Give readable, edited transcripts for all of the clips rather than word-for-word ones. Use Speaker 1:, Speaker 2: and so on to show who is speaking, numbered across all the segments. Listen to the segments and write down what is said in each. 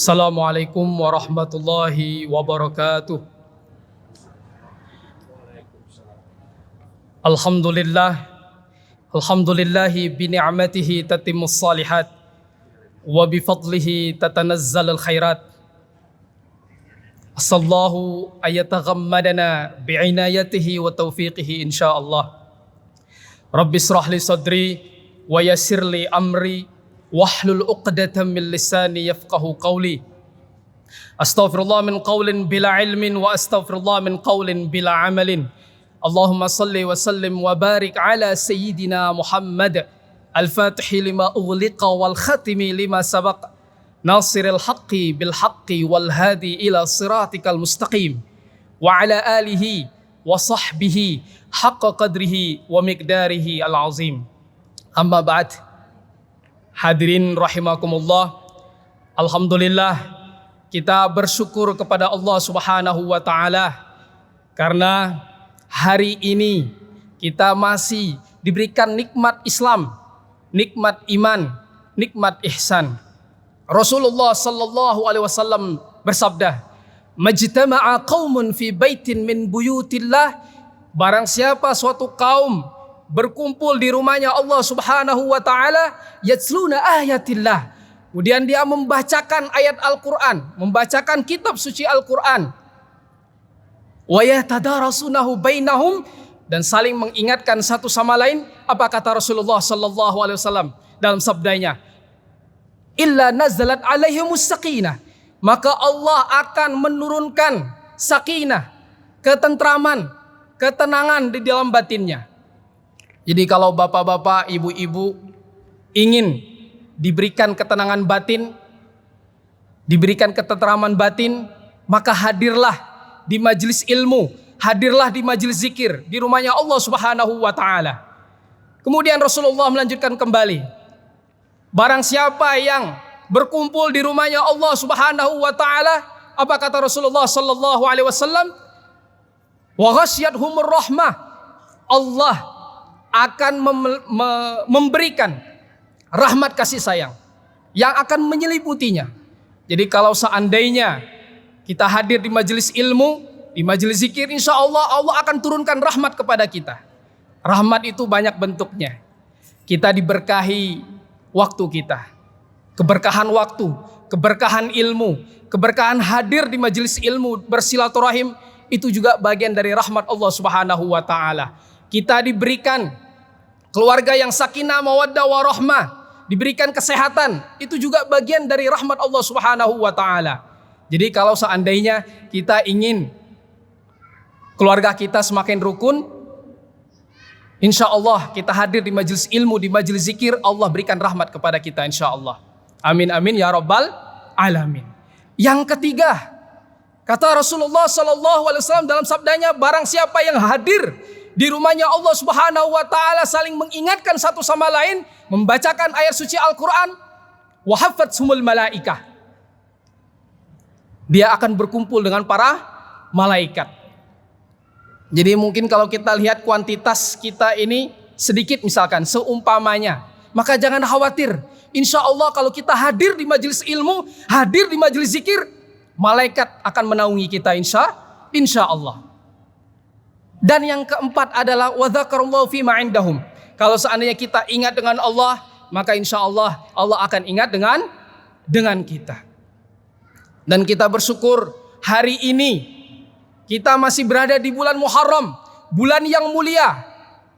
Speaker 1: Assalamualaikum warahmatullahi wabarakatuh. Alhamdulillah, alhamdulillahi bi ni'matihi tatimmus salihat wa bi fadlihi tatanazzalul khairat. Asallahu ayataghammadana bi inayatihi wa taufiqihi insyaallah. Rabbi israh li sadri wa yassir li amri wahlul 'uqdatam min lisani yafqahu qawli. Astaghfirullah min qawlin bila ilmin wa astaghfirullah min qawlin bila amalin. Allahumma salli wa sallim wa barik ala sayyidina Muhammad al-fatihi lima ughliqa wal khatimi lima sabaq nasiril haqqi bil haqqi wal hadi ila siratikal mustaqim wa ala alihi wa sahbihi haqqa qadrihi wa miqdarihi al-azim. Amma ba'd. Hadirin rahimakumullah, alhamdulillah kita bersyukur kepada Allah Subhanahu wa taala karena hari ini kita masih diberikan nikmat Islam, nikmat iman, nikmat ihsan. Rasulullah sallallahu alaihi wasallam bersabda, "Majtama'a qaumun fi baitin min buyutillah." Barang siapa suatu kaum berkumpul di rumahnya Allah Subhanahu wa taala, yatsluna ayatillah. Kemudian dia membacakan ayat Al-Qur'an, membacakan kitab suci Al-Qur'an. Wa yatadarasunahu bainahum, dan saling mengingatkan satu sama lain. Apa kata Rasulullah sallallahu alaihi wasallam dalam sabdanya? Illa nazalat alaihimus sakinah. Maka Allah akan menurunkan sakinah, ketentraman, ketenangan di dalam batinnya. Jadi kalau bapak-bapak, ibu-ibu ingin diberikan ketenangan batin, diberikan ketentraman batin, maka hadirlah di majelis ilmu, hadirlah di majelis zikir di rumahnya Allah Subhanahu wa taala. Kemudian Rasulullah melanjutkan kembali, barang siapa yang berkumpul di rumahnya Allah Subhanahu wa taala, apa kata Rasulullah sallallahu alaihi wasallam? Wa ghasyiyatuhumur rahmah. Allah akan memberikan rahmat kasih sayang yang akan menyeliputinya. Jadi kalau seandainya kita hadir di majelis ilmu, di majelis zikir, insya Allah Allah akan turunkan rahmat kepada kita. Rahmat itu banyak bentuknya. Kita diberkahi waktu kita, keberkahan waktu, keberkahan ilmu, keberkahan hadir di majelis ilmu, bersilaturahim, itu juga bagian dari rahmat Allah Subhanahu wa taala. Kita diberikan keluarga yang sakinah, mawaddah, warahmah, diberikan kesehatan, itu juga bagian dari rahmat Allah Subhanahu wa taala. Jadi kalau seandainya kita ingin keluarga kita semakin rukun, insya Allah kita hadir di majelis ilmu, di majelis zikir, Allah berikan rahmat kepada kita insya Allah. Amin amin ya rabbal alamin. Yang ketiga, kata Rasulullah sallallahu alaihi wasallam dalam sabdanya, barang siapa yang hadir di rumahnya Allah Subhanahu wa taala saling mengingatkan satu sama lain, membacakan ayat suci Al-Qur'an, wa hafatsumul malaikah. Dia akan berkumpul dengan para malaikat. Jadi mungkin kalau kita lihat kuantitas kita ini sedikit misalkan seumpamanya, maka jangan khawatir. Insya Allah kalau kita hadir di majelis ilmu, hadir di majelis zikir, malaikat akan menaungi kita insya Allah. Dan yang keempat adalah wa dzakarallahu fi ma indahum. Kalau seandainya kita ingat dengan Allah, maka insya Allah Allah akan ingat dengan kita. Dan kita bersyukur hari ini kita masih berada di bulan Muharram, bulan yang mulia,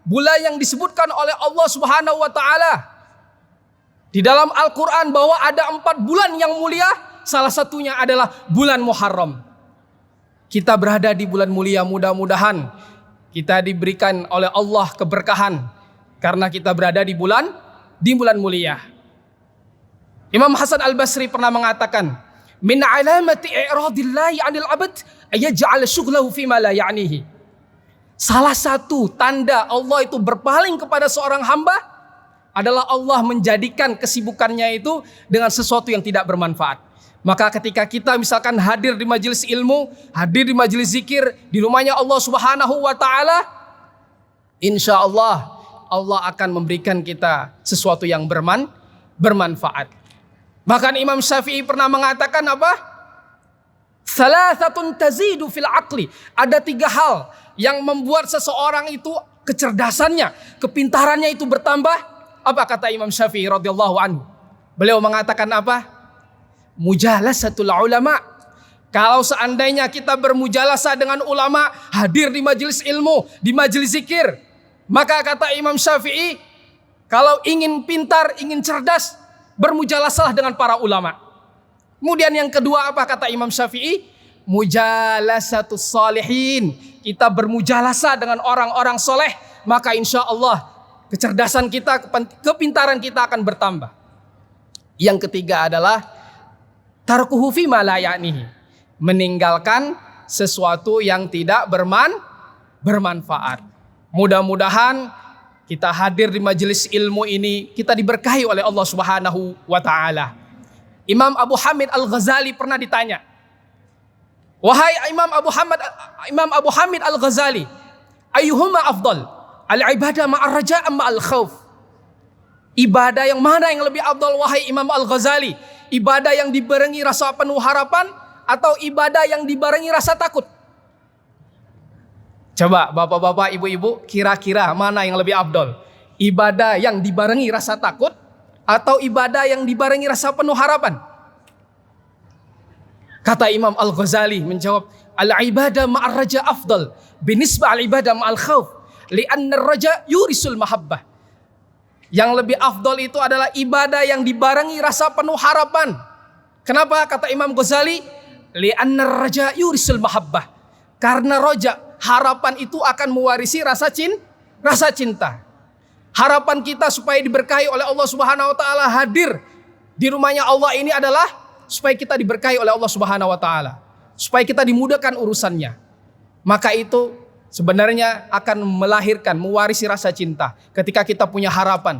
Speaker 1: bulan yang disebutkan oleh Allah Subhanahu wa taala di dalam Al-Qur'an bahwa ada 4 bulan yang mulia, salah satunya adalah bulan Muharram. Kita berada di bulan mulia, mudah-mudahan kita diberikan oleh Allah keberkahan karena kita berada di bulan mulia. Imam Hasan Al-Basri pernah mengatakan, min alamati i'radillahi 'anil 'abd ayaj'al syughlahu fi ma la ya'nihi. Salah satu tanda Allah itu berpaling kepada seorang hamba adalah Allah menjadikan kesibukannya itu dengan sesuatu yang tidak bermanfaat. Maka ketika kita misalkan hadir di majelis ilmu, hadir di majelis zikir, di rumahnya Allah Subhanahu wa taala, insya Allah Allah akan memberikan kita sesuatu yang bermanfaat. Bahkan Imam Syafi'i pernah mengatakan apa? Salasatun tazidu fil aqli. Ada 3 hal yang membuat seseorang itu kecerdasannya, kepintarannya itu bertambah. Apa kata Imam Syafi'i radhiyallahu anhu? Beliau mengatakan apa? Mujalasatul ulama. Kalau seandainya kita bermujalasah dengan ulama, hadir di majelis ilmu, di majelis zikir, maka kata Imam Syafi'i, kalau ingin pintar, ingin cerdas, bermujalasah dengan para ulama. Kemudian yang kedua apa kata Imam Syafi'i? Mujalasatus salihin. Kita bermujalasah dengan orang-orang soleh, maka insya Allah kecerdasan kita, kepintaran kita akan bertambah. Yang ketiga adalah tarkuhu fima la ya'nihi, meninggalkan sesuatu yang tidak bermanfaat. Mudah-mudahan kita hadir di majelis ilmu ini, kita diberkahi oleh Allah Subhanahu wa taala. Imam Abu Hamid Al-Ghazali pernah ditanya, wahai Imam Abu Hamid Al-Ghazali, ayyuhuma afdal, al-ibadah ma'ar raja' amma al-khawf? Ibadah yang mana yang lebih afdal wahai Imam Al-Ghazali? Ibadah yang dibarengi rasa penuh harapan atau ibadah yang dibarengi rasa takut? Coba bapak-bapak, ibu-ibu, kira-kira mana yang lebih afdal? Ibadah yang dibarengi rasa takut atau ibadah yang dibarengi rasa penuh harapan? Kata Imam Al-Ghazali menjawab, al-ibadah ma'ar raja afdal binisbah al-ibadah ma'al khawf li'anna ar-raja yurisul mahabbah. Yang lebih afdal itu adalah ibadah yang dibarengi rasa penuh harapan. Kenapa? Kata Imam Ghazali, li'anna ar-raja yurisul mahabbah. Karena roja, harapan itu akan mewarisi rasa cinta. Harapan kita supaya diberkahi oleh Allah Subhanahu wa taala, hadir di rumahnya Allah ini adalah supaya kita diberkahi oleh Allah Subhanahu wa taala, supaya kita dimudahkan urusannya. Maka itu sebenarnya akan melahirkan, mewarisi rasa cinta. Ketika kita punya harapan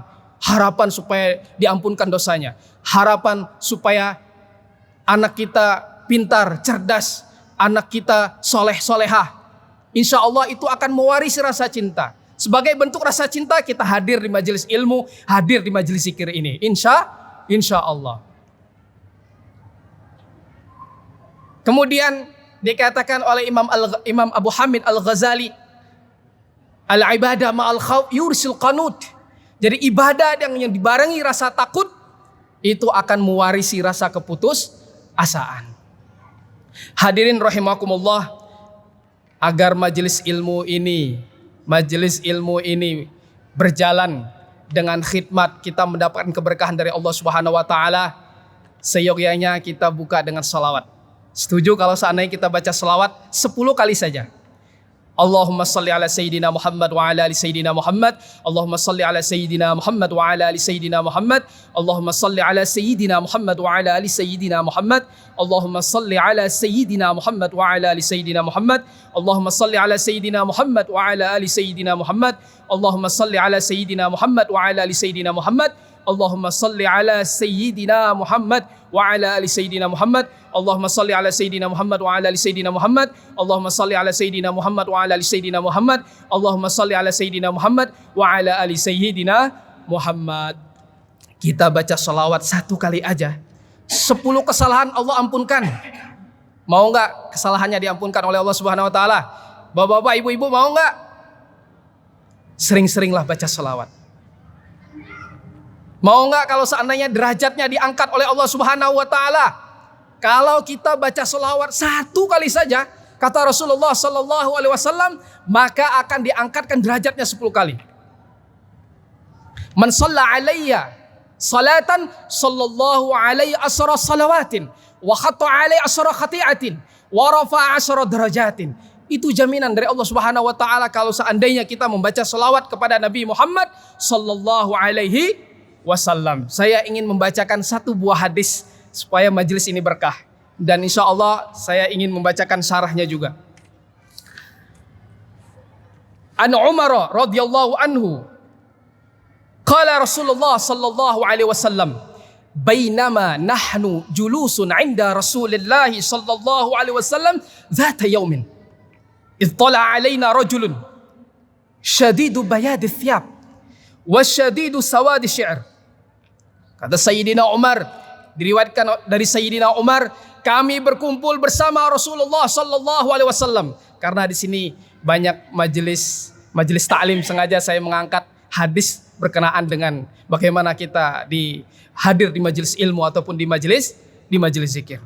Speaker 1: supaya diampunkan dosanya, harapan supaya anak kita pintar, cerdas, anak kita soleh-solehah, insya Allah itu akan mewarisi rasa cinta. Sebagai bentuk rasa cinta kita hadir di majelis ilmu, hadir di majelis zikir ini. Insya Allah. Kemudian dikatakan oleh Imam Abu Hamid Al-Ghazali, al-ibadah ma'al khawf yursil qanut. Jadi ibadah yang dibarengi rasa takut itu akan mewarisi rasa keputusasaan. Hadirin rahimakumullah, agar majelis ilmu ini berjalan dengan khidmat, kita mendapatkan keberkahan dari Allah Subhanahu wa taala, seyogyanya kita buka dengan salawat. Setuju kalau seandainya kita baca salawat 10 kali saja? Allahumma salli ala Sayyidina Muhammad wa ala ali Sayyidina Muhammad. Allahumma salli ala Sayyidina Muhammad wa ala ali Sayyidina Muhammad. Allahumma salli ala Sayyidina Muhammad wa ala ali Sayyidina Muhammad. Allahumma salli ala Sayyidina Muhammad wa ala ali Sayyidina Muhammad. Allahumma salli ala Sayyidina Muhammad wa ala ali Sayyidina Muhammad. Allahumma salli ala Sayyidina Muhammad wa ala ali Sayyidina Muhammad. Allahumma salli ala Sayyidina Muhammad wa ala ali Sayyidina Muhammad. Allahumma salli ala Sayyidina Muhammad wa ala ali Sayyidina Muhammad. Allahumma salli ala Sayyidina Muhammad wa ala ali Sayyidina Muhammad. Allahumma salli ala Sayyidina Muhammad wa ala ali Sayyidina Muhammad. Kita baca salawat 1 kali aja, 10 kesalahan Allah ampunkan. Mau nggak kesalahannya diampunkan oleh Allah Subhanahu wa taala? Bapak-bapak, ibu-ibu, mau nggak? Sering-seringlah baca salawat. Mau nggak kalau seandainya derajatnya diangkat oleh Allah Subhanahu wa taala? Kalau kita baca selawat 1 kali saja, kata Rasulullah sallallahu alaihi wasallam, maka akan diangkatkan derajatnya 10 kali. Man shalla alayya salatan sallallahu alaihi asra salawatin wa khatta alaihi asra khati'atin wa rafa'a asra darajatin. Itu jaminan dari Allah Subhanahu wa taala kalau seandainya kita membaca selawat kepada Nabi Muhammad sallallahu alaihi wasallam. Saya ingin membacakan 1 buah hadis supaya majelis ini berkah, dan insya Allah saya ingin membacakan syarahnya juga. An Umar radhiyallahu anhu, qala Rasulullah sallallahu alaihi wasallam, bainama nahnu julusun 'inda Rasulillah sallallahu alaihi wasallam dzata yaumin idh tala 'alaina rajulun shadidu bayadi thiyab wa shadidu sawadi syi'r. Kata Sayyidina Umar, Diriwayatkan dari Sayyidina Umar, kami berkumpul bersama Rasulullah sallallahu alaihi wasallam. Karena di sini banyak majelis ta'lim, sengaja saya mengangkat hadis berkenaan dengan bagaimana kita hadir di majelis ilmu ataupun di majelis zikir.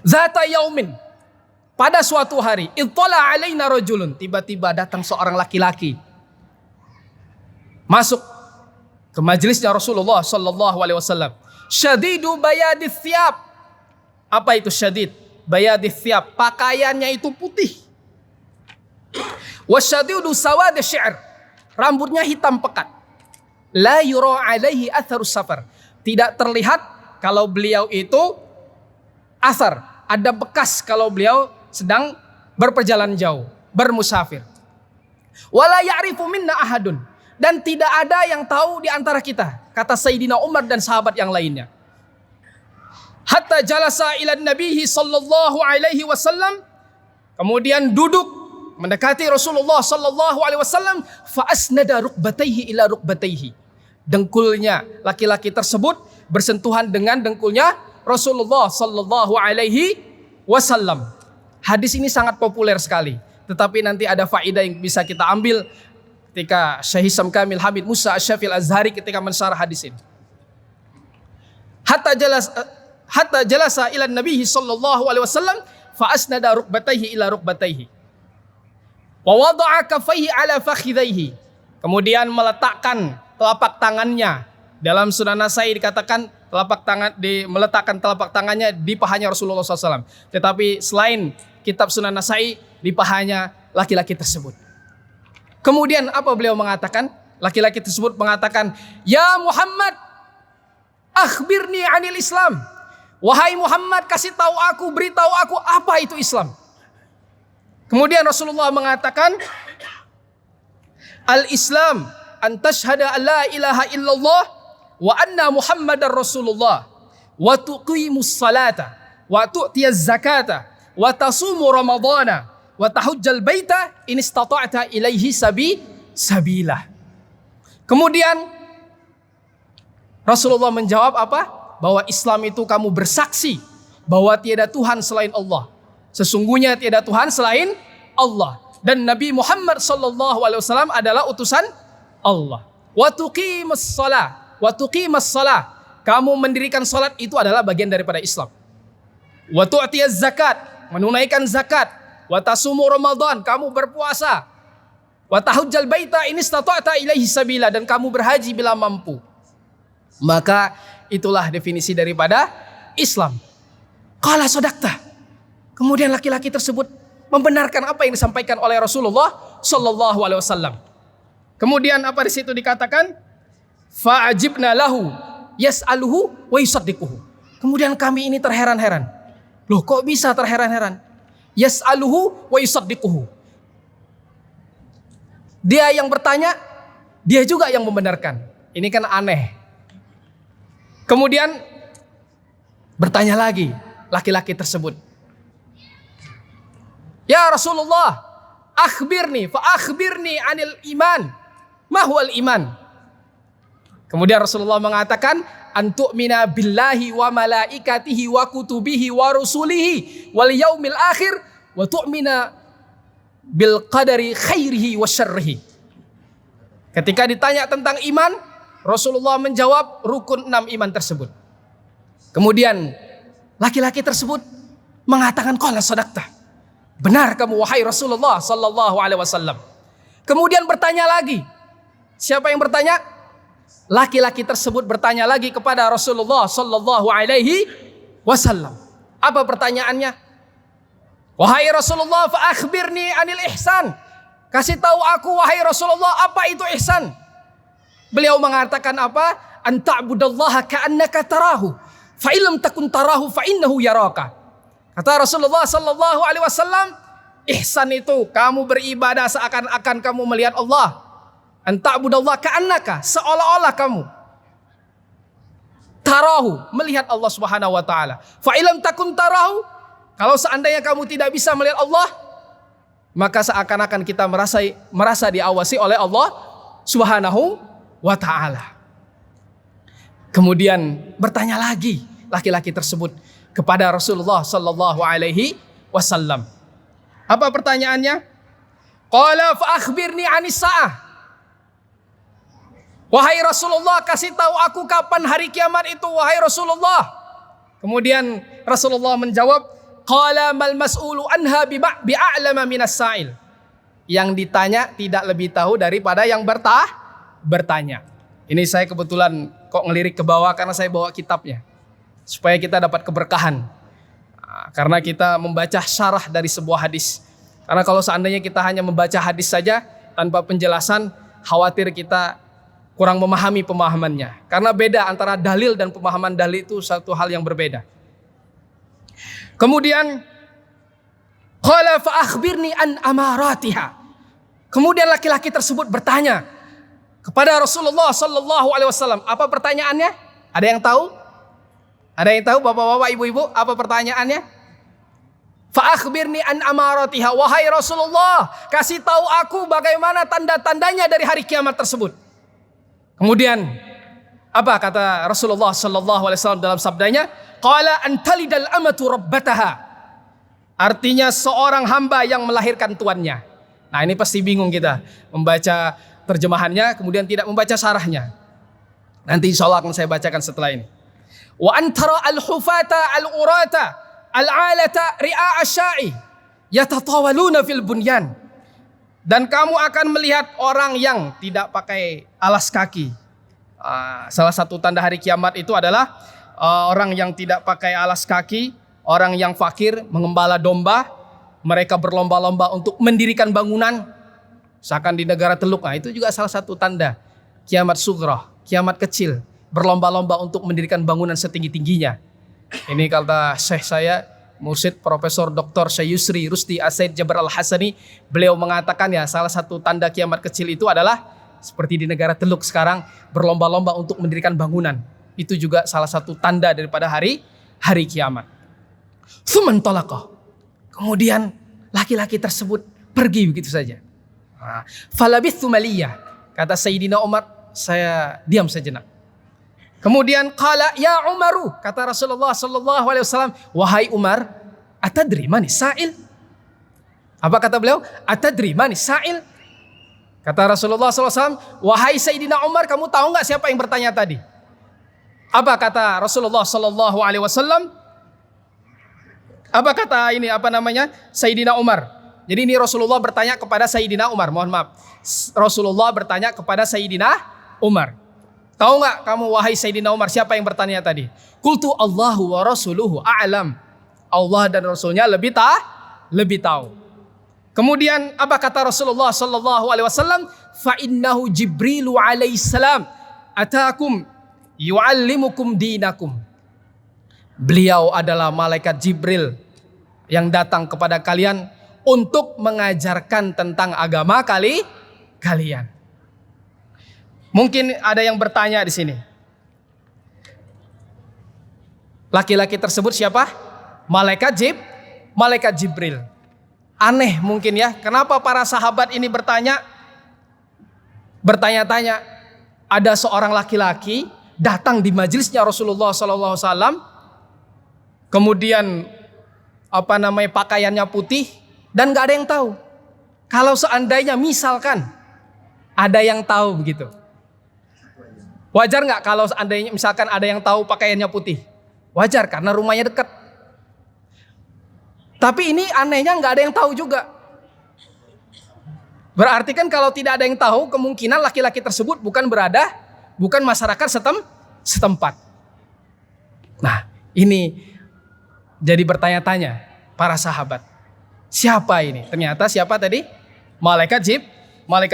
Speaker 1: Zata yaumin, pada suatu hari, ittala alaina rajulun, tiba-tiba datang seorang laki-laki masuk ke majelisnya Rasulullah sallallahu alaihi wasallam. Syadidu bayadith thiyab. Apa itu syadid? Bayadith thiyab, pakaiannya itu putih. Wasyadidu sawad syi'r, rambutnya hitam pekat. La yura alaihi atharus safar, tidak terlihat kalau beliau itu asar, ada bekas kalau beliau sedang berperjalanan jauh, bermusafir. Wala ya'rifu minna ahadun, dan tidak ada yang tahu di antara kita, kata Sayyidina Umar dan sahabat yang lainnya. Hatta jalasa ila nabihi sallallahu alaihi wasallam, kemudian duduk mendekati Rasulullah sallallahu alaihi wasallam, fa asnada rukbatayhi ila rukbatayhi. Dengkulnya laki-laki tersebut bersentuhan dengan dengkulnya Rasulullah sallallahu alaihi wasallam. Hadis ini sangat populer sekali, tetapi nanti ada faedah yang bisa kita ambil ketika Syekh Hisam Kamil Hamid Musa Asy-Syafil Azhari ketika mensyarah hadis ini. Hatta jalasa ila nabihi sallallahu alaihi wasallam fa asnada rukbatayhi ila rukbatayhi wa wada'a kaffayhi ala fakhidhayhi, kemudian meletakkan telapak tangannya. Dalam Sunan Nasai dikatakan meletakkan telapak tangannya di pahanya Rasulullah SAW. Tetapi selain kitab Sunan Nasai, di pahanya laki-laki tersebut. Kemudian apa beliau mengatakan? Laki-laki tersebut mengatakan, ya Muhammad, akhbirni anil Islam. Wahai Muhammad, kasih tahu aku, beritahu aku apa itu Islam. Kemudian Rasulullah mengatakan, al-Islam an tashhada an la ilaha illallah wa anna Muhammadar Rasulullah wa tuqimus salata wa tu'tiyaz zakata wa tasumu ramadana wa tahujjal baita in istata'ta ilaihi sabila. Kemudian Rasulullah menjawab apa? Bahwa Islam itu kamu bersaksi bahwa tiada Tuhan selain Allah. Sesungguhnya tiada Tuhan selain Allah, dan Nabi Muhammad sallallahu alaihi wasallam adalah utusan Allah. Wa tuqimus shalah, kamu mendirikan salat itu adalah bagian daripada Islam. Wa tu'tiyaz zakat, menunaikan zakat. Wa tasumu Ramadan, kamu berpuasa. Wa tahujjal baita in istata'ta ilaihi sabila, dan kamu berhaji bila mampu. Maka itulah definisi daripada Islam. Qala sadaqta. Kemudian laki-laki tersebut membenarkan apa yang disampaikan oleh Rasulullah sallallahu alaihi wasallam. Kemudian apa di situ dikatakan? Fa'ajibna lahu yas'aluhu wa yusaddiquhu. Kemudian kami ini terheran-heran. Loh, kok bisa terheran-heran? Yas'aluhu wa yusaddiquhu. Dia yang bertanya, dia juga yang membenarkan. Ini kan aneh. Kemudian bertanya lagi laki-laki tersebut. Ya Rasulullah, akhbirni anil iman. Ma huwal iman? Kemudian Rasulullah mengatakan, antu'mina billahi wa malaikatihi wa kutubihi wa rusulihi wal yaumil akhir wa tu'mina bil qadari khairihi wa syarrihi. Ketika ditanya tentang iman, Rasulullah menjawab rukun 6 iman tersebut. Kemudian laki-laki tersebut mengatakan, qala sadaqta. Benar kamu wahai Rasulullah sallallahu alaihi wasallam. Kemudian bertanya lagi. Siapa yang bertanya? Laki-laki tersebut bertanya lagi kepada Rasulullah sallallahu alaihi wasallam. Apa pertanyaannya? Wahai Rasulullah, fa akhbirni anil ihsan. Kasih tahu aku wahai Rasulullah, apa itu ihsan? Beliau mengatakan apa? An ta'budallaha ka'annaka tarahu, fa illam takun tarahu fa innahu yaraka. Kata Rasulullah sallallahu alaihi wasallam, ihsan itu kamu beribadah seakan-akan kamu melihat Allah. An ta'budallaha ka'annaka, seolah-olah kamu tarahu, melihat Allah Subhanahu wa taala. Fa illam takun tarahu, kalau seandainya kamu tidak bisa melihat Allah, maka seakan-akan kita merasa diawasi oleh Allah Subhanahu wa ta'ala. Kemudian bertanya lagi laki-laki tersebut kepada Rasulullah sallallahu alaihi wasallam. Apa pertanyaannya? Qala fa akhbirni 'anis sa'ah. Wahai Rasulullah, kasih tahu aku kapan hari kiamat itu, wahai Rasulullah. Kemudian Rasulullah menjawab, qala mal mas'ulu anha bi'a'lama minas sa'il. Yang ditanya tidak lebih tahu daripada yang bertanya. Ini saya kebetulan kok ngelirik ke bawah karena saya bawa kitabnya, supaya kita dapat keberkahan. Karena kita membaca syarah dari sebuah hadis. Karena kalau seandainya kita hanya membaca hadis saja tanpa penjelasan, khawatir kita kurang memahami pemahamannya. Karena beda antara dalil dan pemahaman dalil itu satu hal yang berbeda. Kemudian qala fa akhbirni an amaratiha. Kemudian laki-laki tersebut bertanya kepada Rasulullah sallallahu alaihi wasallam. Apa pertanyaannya? Ada yang tahu? Ada yang tahu bapak-bapak, ibu-ibu? Apa pertanyaannya? Fa akhbirni an amaratiha. Wahai Rasulullah, kasih tahu aku bagaimana tanda-tandanya dari hari kiamat tersebut. Kemudian apa kata Rasulullah sallallahu alaihi wasallam dalam sabdanya? Qala antalidal amatu rabbataha. Artinya seorang hamba yang melahirkan tuannya. Nah, ini pasti bingung kita membaca terjemahannya kemudian tidak membaca syarahnya. Nanti insya Allah akan saya bacakan setelah ini. Wa antara al-hufata al-urata al-alata ri'a asya'i yatatawaluna fil bunyan. Dan kamu akan melihat orang yang tidak pakai alas kaki. Salah satu tanda hari kiamat itu adalah orang yang tidak pakai alas kaki, orang yang fakir mengembala domba. Mereka berlomba-lomba untuk mendirikan bangunan, seakan di negara Teluk. Nah, itu juga salah satu tanda kiamat sughra, kiamat kecil, berlomba-lomba untuk mendirikan bangunan setinggi-tingginya. Ini kata syekh saya, mursyid Profesor Dr. Syekh Yusri Rusdi As-Said Jabar Al-Hasani, beliau mengatakan ya salah satu tanda kiamat kecil itu adalah seperti di negara Teluk sekarang, berlomba-lomba untuk mendirikan bangunan. Itu juga salah satu tanda daripada hari kiamat. Tsumman talaqa. Kemudian laki-laki tersebut pergi begitu saja. Falabithu maliyah. Kata Sayyidina Umar, saya diam sejenak. Kemudian qala ya Umaru, kata Rasulullah sallallahu alaihi wasallam, wahai Umar, atadri manis sa'il? Apa kata beliau? Atadri manis sa'il? Kata Rasulullah sallallahu alaihi wasallam, wahai Sayyidina Umar, kamu tahu enggak siapa yang bertanya tadi? Apa kata Rasulullah sallallahu alaihi wasallam? Apa kata Sayyidina Umar? Jadi ini Rasulullah bertanya kepada Sayyidina Umar. Mohon maaf. Rasulullah bertanya kepada Sayyidina Umar. Tahu nggak kamu wahai Sayyidina Umar siapa yang bertanya tadi? Qultu Allahu wa rasuluhu a'lam. Allah dan Rasulnya lebih tahu. Kemudian apa kata Rasulullah sallallahu alaihi wasallam? Fa innahu Jibrilu alaihi salam atakum yu'allimukum dinakum. Beliau adalah malaikat Jibril yang datang kepada kalian untuk mengajarkan tentang agama kalian. Mungkin ada yang bertanya di sini. Laki-laki tersebut siapa? Malaikat Jibril. Aneh mungkin ya, kenapa para sahabat ini bertanya-tanya. Ada seorang laki-laki datang di majelisnya Rasulullah sallallahu alaihi wasallam. Kemudian pakaiannya putih dan gak ada yang tahu. Kalau seandainya misalkan ada yang tahu begitu, wajar nggak kalau seandainya misalkan ada yang tahu pakaiannya putih? Wajar karena rumahnya dekat. Tapi ini anehnya nggak ada yang tahu juga. Berarti kan kalau tidak ada yang tahu, kemungkinan laki-laki tersebut bukan masyarakat setempat. Nah, ini jadi bertanya-tanya para sahabat. Siapa ini? Ternyata siapa tadi? Malaikat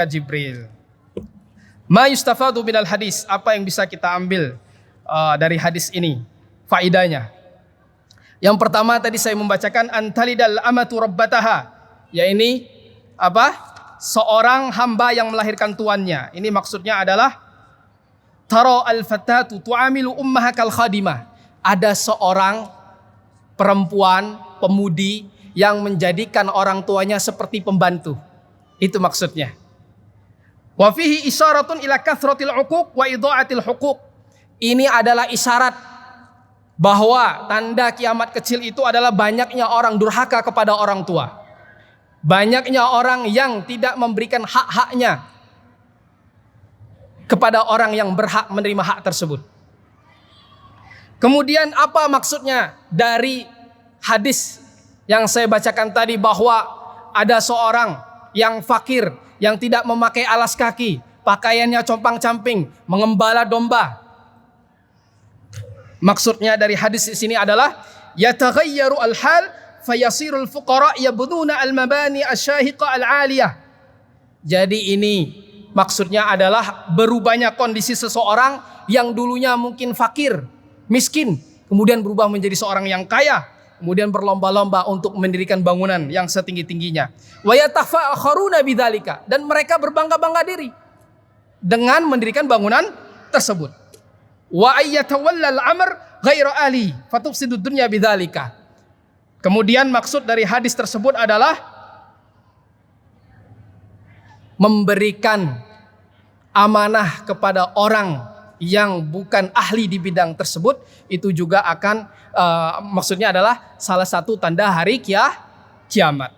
Speaker 1: Jibril. Ma yustafadu minal hadis. Apa yang bisa kita ambil dari hadis ini? Faidahnya. Yang pertama tadi saya membacakan antalidal amatu rabbataha. Ya ini seorang hamba yang melahirkan tuannya. Ini maksudnya adalah tara al-fatatu tu'amilu ummaha kal khadimah. Ada seorang perempuan, pemudi yang menjadikan orang tuanya seperti pembantu. Itu maksudnya. Wa fihi isyaratun ila kathratil uquq wa idha'atil huquq. Ini adalah isyarat bahwa tanda kiamat kecil itu adalah banyaknya orang durhaka kepada orang tua. Banyaknya orang yang tidak memberikan hak-haknya kepada orang yang berhak menerima hak tersebut. Kemudian apa maksudnya dari hadis yang saya bacakan tadi, bahwa ada seorang yang fakir, yang tidak memakai alas kaki, pakaiannya compang-camping, mengembala domba. Maksudnya dari hadis di sini adalah yataghayyaru al-hal fayasirul fuqara yabnuna al-mabani asyahiqa al-aliyah. Jadi ini maksudnya adalah berubahnya kondisi seseorang yang dulunya mungkin fakir, miskin, kemudian berubah menjadi seorang yang kaya, kemudian berlomba-lomba untuk mendirikan bangunan yang setinggi-tingginya. Wa yatafakharuna bidzalika, dan mereka berbangga-bangga diri dengan mendirikan bangunan tersebut. Wa ayyatawallal amr ghaira ali fatufsidud dunya bidzalika. Kemudian maksud dari hadis tersebut adalah memberikan amanah kepada orang yang bukan ahli di bidang tersebut. Itu juga akan maksudnya adalah salah satu tanda hari kiamat.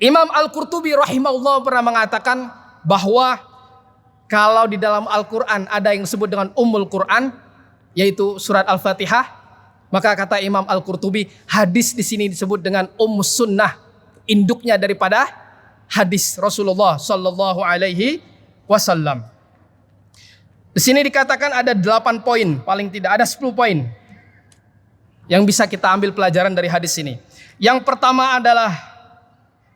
Speaker 1: Imam Al-Qurtubi rahimahullah pernah mengatakan bahwa kalau di dalam Al-Quran ada yang disebut dengan Ummul Quran, yaitu surat Al-Fatihah, maka kata Imam Al-Qurtubi, hadis di sini disebut dengan Ummus Sunnah, induknya daripada hadis Rasulullah Sallallahu Alaihi Wasallam. Di sini dikatakan ada 8 poin, paling tidak ada 10 poin yang bisa kita ambil pelajaran dari hadis ini. Yang pertama adalah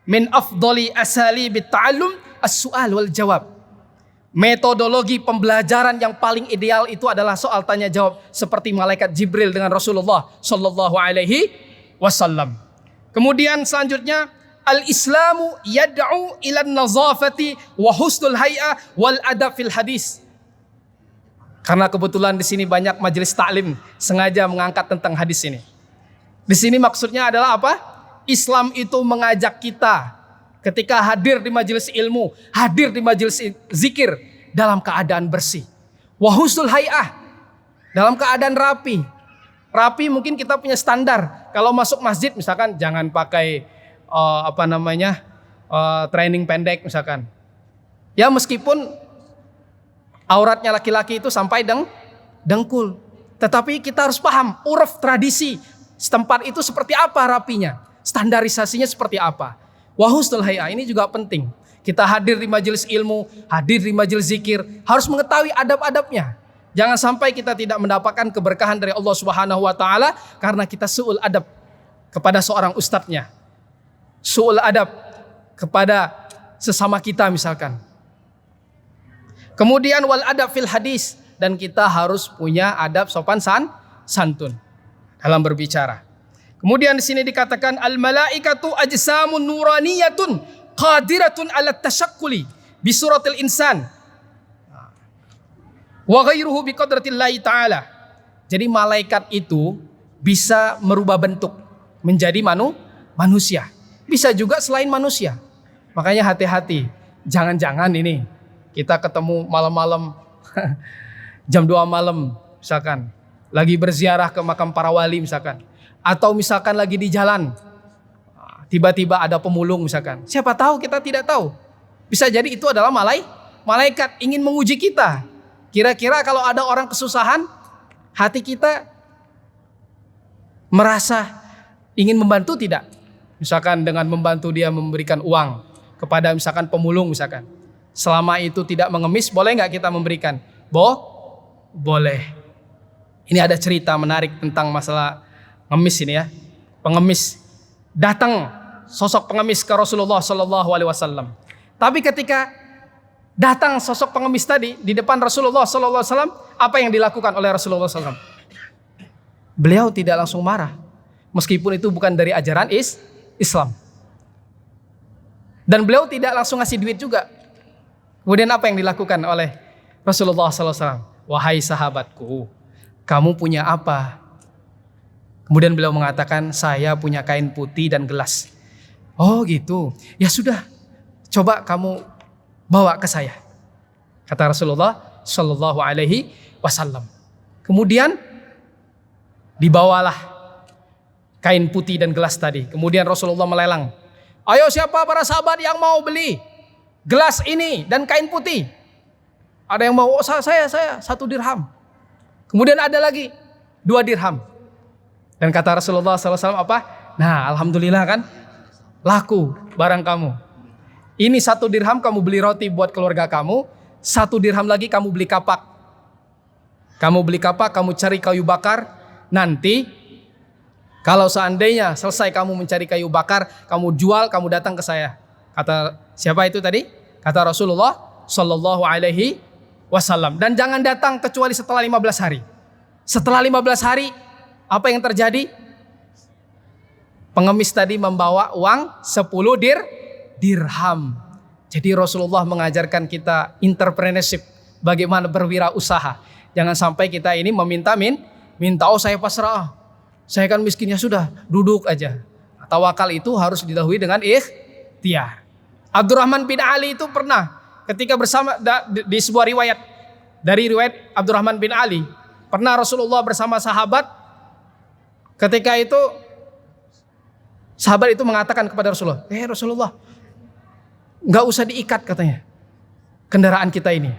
Speaker 1: min afdali asalibit ta'allum as-su'al wal jawab. Metodologi pembelajaran yang paling ideal itu adalah soal tanya jawab, seperti malaikat Jibril dengan Rasulullah Sallallahu Alaihi Wasallam. Kemudian selanjutnya, al-Islamu yad'u ila nazafati wa husnul hay'a wal adab fil hadis. Karena kebetulan di sini banyak majelis taklim sengaja mengangkat tentang hadis ini. Di sini maksudnya adalah apa? Islam itu mengajak kita ketika hadir di majelis ilmu, hadir di majelis zikir dalam keadaan bersih. Wa husnul hay'ah, dalam keadaan rapi. Rapi mungkin kita punya standar. Kalau masuk masjid misalkan jangan pakai training pendek misalkan. Ya meskipun auratnya laki-laki itu sampai dengkul, tetapi kita harus paham uruf tradisi setempat itu seperti apa rapinya, standarisasinya seperti apa. Wa husnul hay'a ini juga penting. Kita hadir di majelis ilmu, hadir di majelis zikir, harus mengetahui adab-adabnya. Jangan sampai kita tidak mendapatkan keberkahan dari Allah Subhanahu wa taala karena kita su'ul adab kepada seorang ustadznya. Su'ul adab kepada sesama kita misalkan. Kemudian wal adab fil hadis, dan kita harus punya adab sopan santun dalam berbicara. Kemudian di sini dikatakan al malaikatu ajsamun nuraniyatun qadiratun ala tashakkuli bi suratil insan wa ghairuhu bi qadratillahi taala. Jadi malaikat itu bisa merubah bentuk menjadi manusia. Bisa juga selain manusia. Makanya hati-hati. Jangan-jangan ini kita ketemu malam-malam jam 2 malam misalkan lagi berziarah ke makam para wali misalkan. Atau misalkan lagi di jalan, tiba-tiba ada pemulung misalkan. Siapa tahu, kita tidak tahu. Bisa jadi itu adalah malaikat ingin menguji kita. Kira-kira kalau ada orang kesusahan, hati kita merasa ingin membantu tidak? Misalkan dengan membantu dia memberikan uang kepada misalkan pemulung misalkan. Selama itu tidak mengemis, boleh nggak kita memberikan? Boleh. Ini ada cerita menarik tentang masalah pengemis ini ya. Pengemis, datang sosok pengemis ke Rasulullah Sallallahu Alaihi Wasallam. Tapi ketika datang sosok pengemis tadi di depan Rasulullah Sallallahu Alaihi Wasallam, apa yang dilakukan oleh Rasulullah SAW? Beliau tidak langsung marah, meskipun itu bukan dari ajaran Islam. Dan beliau tidak langsung ngasih duit juga. Kemudian apa yang dilakukan oleh Rasulullah SAW? Wahai sahabatku, kamu punya apa? Kemudian beliau mengatakan, saya punya kain putih dan gelas. Oh gitu, ya sudah, coba kamu bawa ke saya, kata Rasulullah Sallallahu Alaihi Wasallam. Kemudian Dibawalah kain putih dan gelas tadi. Kemudian Rasulullah melelang. Ayo siapa para sahabat yang mau beli gelas ini dan kain putih? Ada yang mau? Oh, saya 1 dirham. Kemudian ada lagi 2 dirham. Dan kata Rasulullah SAW apa? Nah, alhamdulillah kan, laku barang kamu. Ini 1 dirham kamu beli roti buat keluarga kamu. 1 dirham lagi kamu beli kapak. Kamu beli kapak, kamu cari kayu bakar. Nanti kalau seandainya selesai kamu mencari kayu bakar, kamu jual, kamu datang ke saya. Kata siapa itu tadi? Kata Rasulullah Sallallahu Alaihi Wasallam. Dan jangan datang kecuali setelah 15 hari. Setelah 15 hari, apa yang terjadi? Pengemis tadi membawa uang 10 dirham. Jadi Rasulullah mengajarkan kita entrepreneurship, bagaimana berwirausaha. Jangan sampai kita ini minta, oh saya pasrah, saya kan miskinnya, sudah duduk aja. Tawakal itu harus didahului dengan ikhtiar. Abdurrahman bin Ali itu pernah ketika bersama di sebuah riwayat, dari riwayat Abdurrahman bin Ali, pernah Rasulullah bersama sahabat. Ketika itu sahabat itu mengatakan kepada Rasulullah, Rasulullah, nggak usah diikat katanya kendaraan kita ini.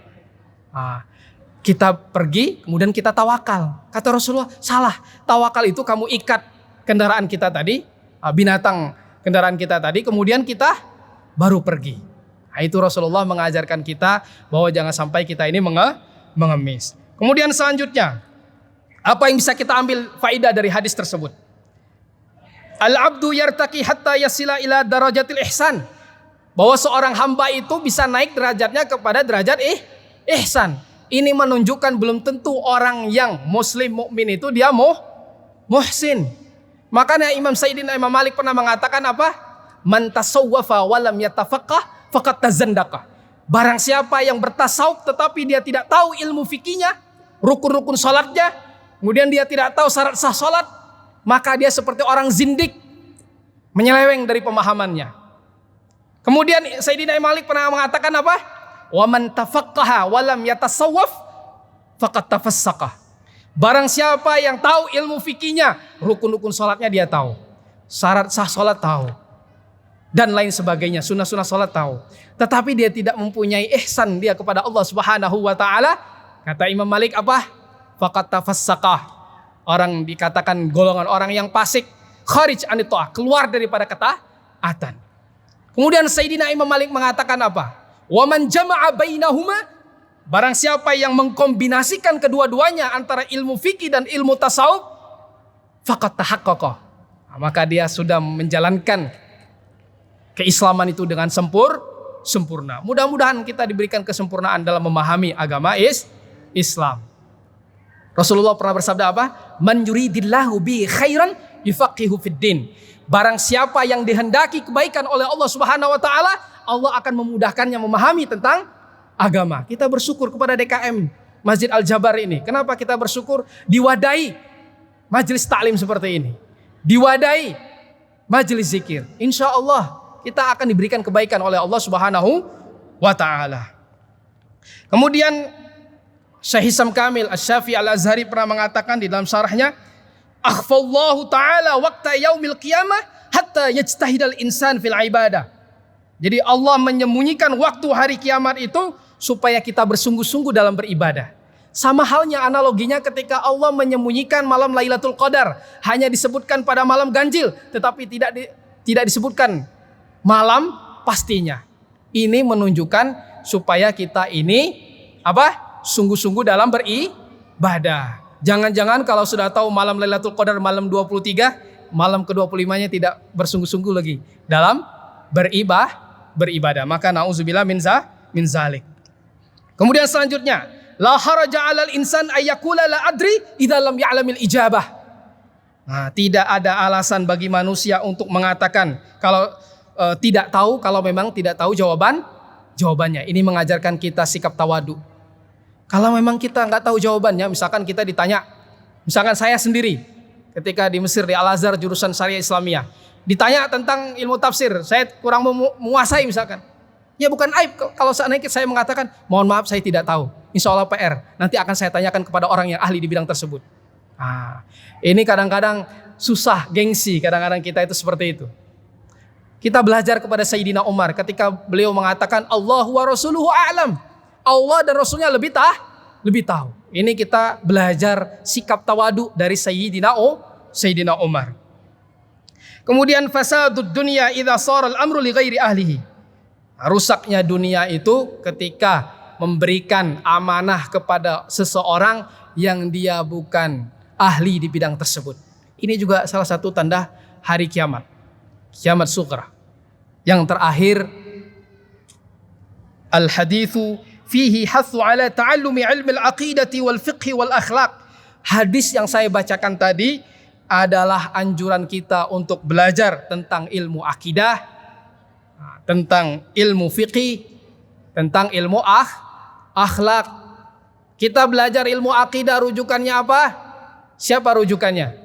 Speaker 1: Kita pergi kemudian kita tawakal. Kata Rasulullah, salah. Tawakal itu kamu ikat kendaraan kita tadi, binatang kendaraan kita tadi, kemudian kita baru pergi. Nah, itu Rasulullah mengajarkan kita bahwa jangan sampai kita ini mengemis. Kemudian selanjutnya, apa yang bisa kita ambil faidah dari hadis tersebut? Al-abdu yartaqi hatta yasila ila darajatil ihsan. Bahwa seorang hamba itu bisa naik derajatnya kepada derajat ihsan. Ini menunjukkan belum tentu orang yang muslim mukmin itu dia muhsin. Makanya Imam Sayyidina Imam Malik pernah mengatakan apa? Man tasawwafa wa lam yatafaqqah faqad tazandaqa. Barang siapa yang bertasawuf tetapi dia tidak tahu ilmu fikihnya, rukun-rukun salatnya, kemudian dia tidak tahu syarat sah salat, maka dia seperti orang zindik, menyeleweng dari pemahamannya. Kemudian Sayyidina Imam Malik pernah mengatakan apa? Wa man tafaqqaha wa lam yatasawwaf faqad tafassaqa. Barang siapa yang tahu ilmu fikihnya, rukun-rukun salatnya dia tahu, syarat sah salat tahu, dan lain sebagainya, sunnah-sunnah salat tahu, tetapi dia tidak mempunyai ihsan dia kepada Allah Subhanahu wa taala, kata Imam Malik apa? Faqad tafassaqa. Orang dikatakan golongan orang yang fasik, kharij anit ta'ah, keluar daripada ketaatan. Kemudian Sayyidina Imam Malik mengatakan apa? Wa man jama'a bainahuma, barang siapa yang mengkombinasikan kedua-duanya antara ilmu fikih dan ilmu tasawuf, faqad tahaqqaqa. Maka dia sudah menjalankan keislaman itu dengan sempurna. Mudah-mudahan kita diberikan kesempurnaan dalam memahami agama Islam. Rasulullah pernah bersabda apa? Man yuridillahu bi khairan yufaqihu fid din. Barang siapa yang dihendaki kebaikan oleh Allah Subhanahu wa taala, Allah akan memudahkannya memahami tentang agama. Kita bersyukur kepada DKM Masjid Al-Jabar ini. Kenapa kita bersyukur? Diwadahi majelis taklim seperti ini, diwadahi majelis zikir. Insya Allah kita akan diberikan kebaikan oleh Allah Subhanahu wa taala. Kemudian Syekh Hisam Kamil Asy-Syafi'i Al-Azhari pernah mengatakan di dalam syarahnya, akhfallahu ta'ala waqta yaumil qiyamah hatta yajtahidal insan fil ibadah. Jadi Allah menyembunyikan waktu hari kiamat itu supaya kita bersungguh-sungguh dalam beribadah. Sama halnya analoginya ketika Allah menyembunyikan malam Lailatul Qadar, hanya disebutkan pada malam ganjil, tetapi tidak disebutkan malam pastinya. Ini menunjukkan supaya kita ini sungguh-sungguh dalam beribadah. Jangan-jangan kalau sudah tahu malam Lailatul Qadar malam 23, malam ke-25-nya tidak bersungguh-sungguh lagi dalam beribadah. Maka nauzubillah min zalik. Kemudian selanjutnya, la haraja 'alal insan ayyakula la adri idza lam ya'lamil ijabah. Nah, tidak ada alasan bagi manusia untuk mengatakan kalau tidak tahu, kalau memang tidak tahu jawabannya. Ini mengajarkan kita sikap tawadu. Kalau memang kita nggak tahu jawabannya, misalkan kita ditanya, misalkan saya sendiri ketika di Mesir di Al-Azhar jurusan Syariah Islamiyah, ditanya tentang ilmu tafsir, saya kurang menguasai misalkan. Ya bukan aib kalau seandainya saya mengatakan, mohon maaf saya tidak tahu. Insya Allah PR, nanti akan saya tanyakan kepada orang yang ahli di bidang tersebut. Nah, ini kadang-kadang susah, gengsi, kadang-kadang kita itu seperti itu. Kita belajar kepada Sayyidina Umar ketika beliau mengatakan Allahu wa rasuluhu a'lam. Allah dan Rasulnya lebih tahu. Ini kita belajar sikap tawadu dari Sayyidina Umar. Kemudian fasadud dunya idza shara al-amru li ghairi ahlihi. Rusaknya dunia itu ketika memberikan amanah kepada seseorang yang dia bukan ahli di bidang tersebut. Ini juga salah satu tanda hari kiamat. Kiamat sughra. Yang terakhir, al-haditsu fihi hathu ala ta'allumi ilmi al-aqidati wal fiqhi wal akhlaq. Hadis yang saya bacakan tadi adalah anjuran kita untuk belajar tentang ilmu akidah, tentang ilmu fiqih, tentang ilmu akhlak. Kita belajar ilmu akidah, rujukannya apa? Siapa rujukannya?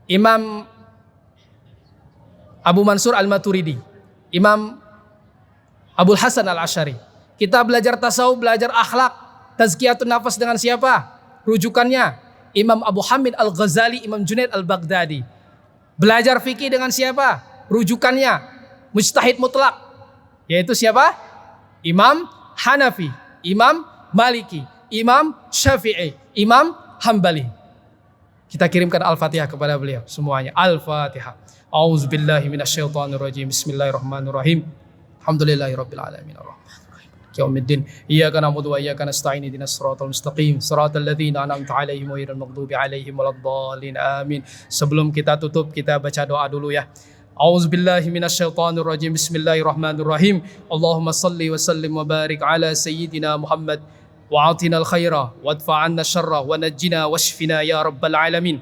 Speaker 1: Imam Abu Mansur Al-Maturidi, Imam Abul Hasan Al-Asy'ari. Kita belajar tasawuf, belajar akhlak, tazkiyatun nafas dengan siapa? Rujukannya Imam Abu Hamid Al-Ghazali, Imam Junaid Al-Baghdadi. Belajar fikih dengan siapa? Rujukannya mujtahid mutlak, yaitu siapa? Imam Hanafi, Imam Maliki, Imam Syafi'i, Imam Hambali. Kita kirimkan Al-Fatihah kepada beliau semuanya. Al-Fatihah. A'udzubillahi minasyaitonirrajim. Bismillahirrahmanirrahim. Alhamdulillahirabbil alamin. Arrahmanirrahim. Yaumiddin. Iyyaka na'budu wa iyyaka nasta'in. Ihdinas siratal mustaqim. Siratal ladzina an'amta 'alaihim ghairil maghdubi 'alaihim waladdallin. Amin. Sebelum kita tutup, kita baca doa dulu ya. A'udzubillahi minasyaitonirrajim. Bismillahirrahmanirrahim. Allahumma shalli wa sallim wa barik ala sayyidina Muhammad wa atina al-khaira wa adfa' 'anna syarra wa najjina washfina ya rabbal alamin.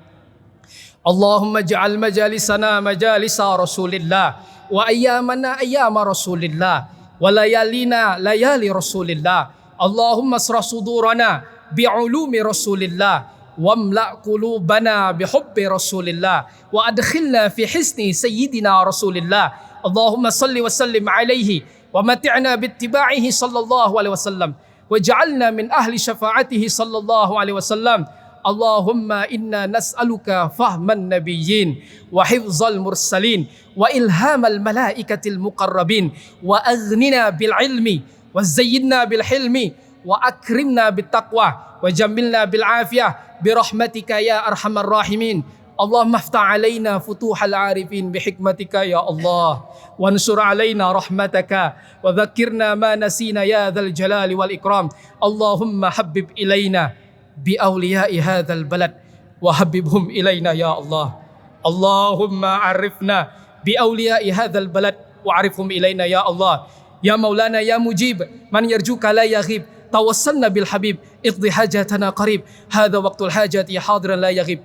Speaker 1: Allahumma ij'al majalisana majalisa Rasulillah wa ayyamana ayyama Rasulillah wa layalina layali Rasulillah. Allahumma asrah sudurana bi'ulumi Rasulillah wamla' qulubana bihubbi Rasulillah wa adkhilna fi hisni sayyidina Rasulillah. Allahumma salli wa sallim alaihi wa mati'na bittiba'ihi sallallahu alaihi wasallam waj'alna min ahli syafa'atihi sallallahu alaihi wasallam. Allahumma inna nas'aluka fahman nabiyyin wa hifzal mursalin wa ilhamal malaikatil muqarrabin wa aghnina bil ilmi wa zayyidna bil hilmi wa akrimna bit taqwa wa jammilna bil afiyah bi rahmatika ya arhamar rahimin. Allahumma iftah alaina futuhal arifin bi hikmatika ya Allah wansur alaina rahmataka wa dhakkirna ma nasina ya dzal jalali wal ikram. Allahumma habbib ilaina bi awliya'i hadzal balad wa habibhum ilaina ya Allah. Allahumma arifna bi awliya'i hadzal balad wa arifhum ilaina ya Allah. Ya Maulana ya Mujib man yarjuka la yaghib tawassalna bil habib iqdi hajatana qarib hadza waqtul hajati hadiran la yaghib.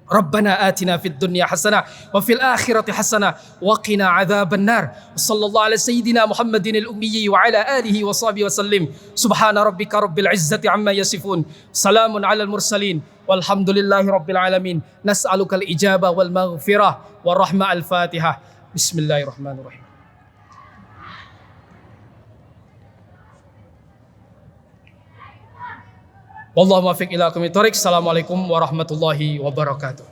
Speaker 1: ربنا آتنا في الدنيا حسنة وفي الآخرة حسنة وقنا عذاب النار. صلى الله على سيدنا محمد الأمي وعلى آله وصحبه وسلم. سبحان ربك رب العزة عما يصفون سلام على المرسلين والحمد لله رب العالمين. نسألك الإجابة والمغفرة والرحمة. الفاتحة. بسم الله الرحمن الرحيم. Wallahu muwaffiq ila aqwamit thoriq. Assalamualaikum warahmatullahi wabarakatuh.